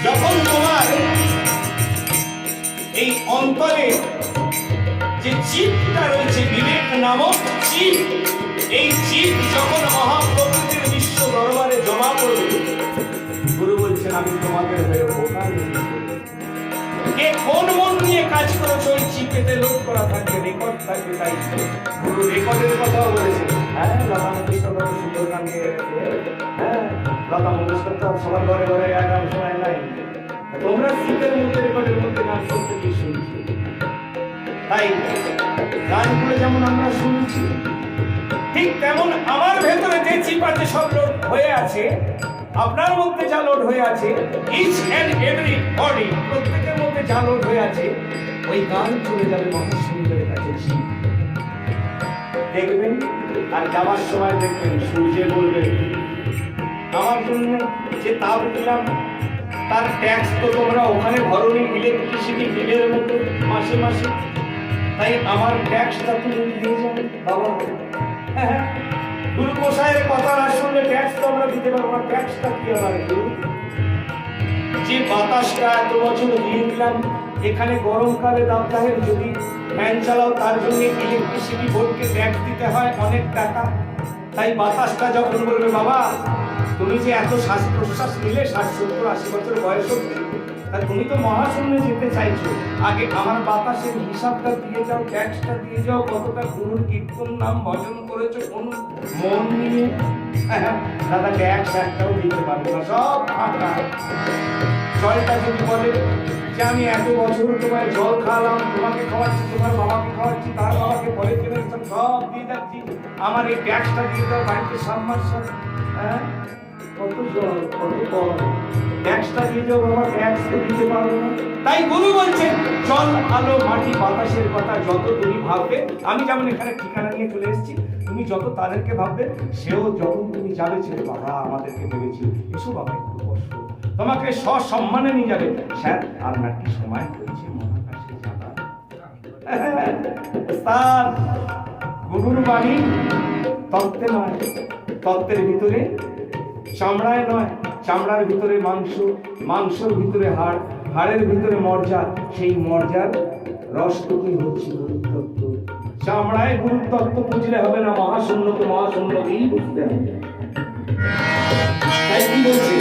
যখন তোমার এই অন্তরে যে চিত্তটা রয়েছে, বিবেক নামক চিত, এই চিত যখন মহাপ্রকৃতির বিশ্ব দরবারে জমা করবে, গুরু বলছেন আমি তোমাদের হয়ে উপকার কে কোন মন নিয়ে কাজ করেছো ওই চিপেতে লোড করা থাকবে, রেকর্ড থাকবে। তাই গুরু রেকর্ডের কথাও বলেছে। হ্যাঁ, লতা মঙ্গেশকর কত সুন্দর গান গেয়ে গেছে। হ্যাঁ, লতা মঙ্গেশকর তো সবার ঘরে ঘরে গান শোনায় নাই। তোমরা চিপের মধ্যে রেকর্ডের মধ্যে গান করতে কি শুনছি? তাই গানগুলো যেমন আমরা শুনছি, ঠিক তেমন আমার ভেতরে যে চিপ আছে সব লোড হয়ে আছে, আপনার মধ্যে যা লোড হয়ে আছে, ইচ এন্ড এভরি বডি, প্রত্যেকের মধ্যে যা লোড হয়ে আছে, ওই গান চলে যাবে মহাসুন্দরের কাছে। দেখবেন, আর যাওয়ার সময় দেখবেন সূর্যে বলবে আমার জন্য যে তাপ দিলাম তার ট্যাক্স তো তোমরা ওখানে ভরনি ইলেকট্রিসিটি বিলের মতো মাসে মাসে, তাই আমার ট্যাক্সটা তুমি দিয়ে যাবে বাবা। হ্যাঁ, গুরু মশাইয়ের কথা না শুনলে ট্যাক্স তো আমরা দিতে পারবো না। ট্যাক্সটা কি হবে? যে বাতাসটা এত বছর দিয়ে দিলাম, এখানে গরমকালে দাবদাহের যদি ফ্যান চালাও তার জন্য ইলেকট্রিসিটি বোর্ডকে ট্যাক্স দিতে হয় অনেক টাকা। তাই বাতাসটা যখন বলবে বাবা তুমি যে এত শ্বাস প্রশ্বাস নিলে 60-70-80 বছর বয়স অব্দি, তা তুমি তো মহাশূন্যে যেতে চাইছো। আগে আমার বাতাসের হিসাবটা দিয়ে যাও, ট্যাক্সটা দিয়ে যাও, কতটা গুরুর কীর্তন নাম ভজন করেছো কোন মন নিয়ে। দাদা ট্যাক্স একটাও দিতে পারবো না, সব ফাঁকা। জলটা যদি বলে যে আমি এত বছর তোমায় জল খাওয়ালাম, তোমাকে খাওয়াচ্ছি, তোমার বাবাকে খাওয়াচ্ছি, তার বাবাকে পরে জেনারেশন সব দিয়ে যাচ্ছি, আমার এই ট্যাক্সটা দিয়ে দাও বাড়িতে সাবমার্শাল। হ্যাঁ, কত জল, কত কল, ট্যাক্সটা দিয়ে যাও বাবা, ট্যাক্স তো দিতে পারবো না। তাই গুরু বলছেন জল আলো মাটি বাতাসের কথা যত তুমি ভাববে, আমি যেমন এখানে ঠিকানা নিয়ে চলে এসেছি, তুমি যত তাদেরকে ভাববে, সেও যখন তুমি যাবে ছেলে বাবা আমাদেরকে ভেবেছি, এসো বাবা একটু বসো, তোমাকে সসম্মানে নিয়ে যাবে। স্যার আপনার কি সময় হয়েছে মহাকাশে যাবার? স্যার গুরুর বাণী তত্ত্বে নয়, তত্ত্বের ভিতরে, চামড়ায় নয়, চামড়ার ভিতরে মাংস, মাংসের ভিতরে হাড়, হাড়ের ভিতরে মর্যা, সেই মর্যার রসটুকুই হচ্ছে গুরুতত্ত্ব। চামড়ায় গুরুতত্ত্ব বুঝলে হবে না, মহাশূন্যকে মহাশূন্যকেই বুঝতে হবে। তাই কি বলছে?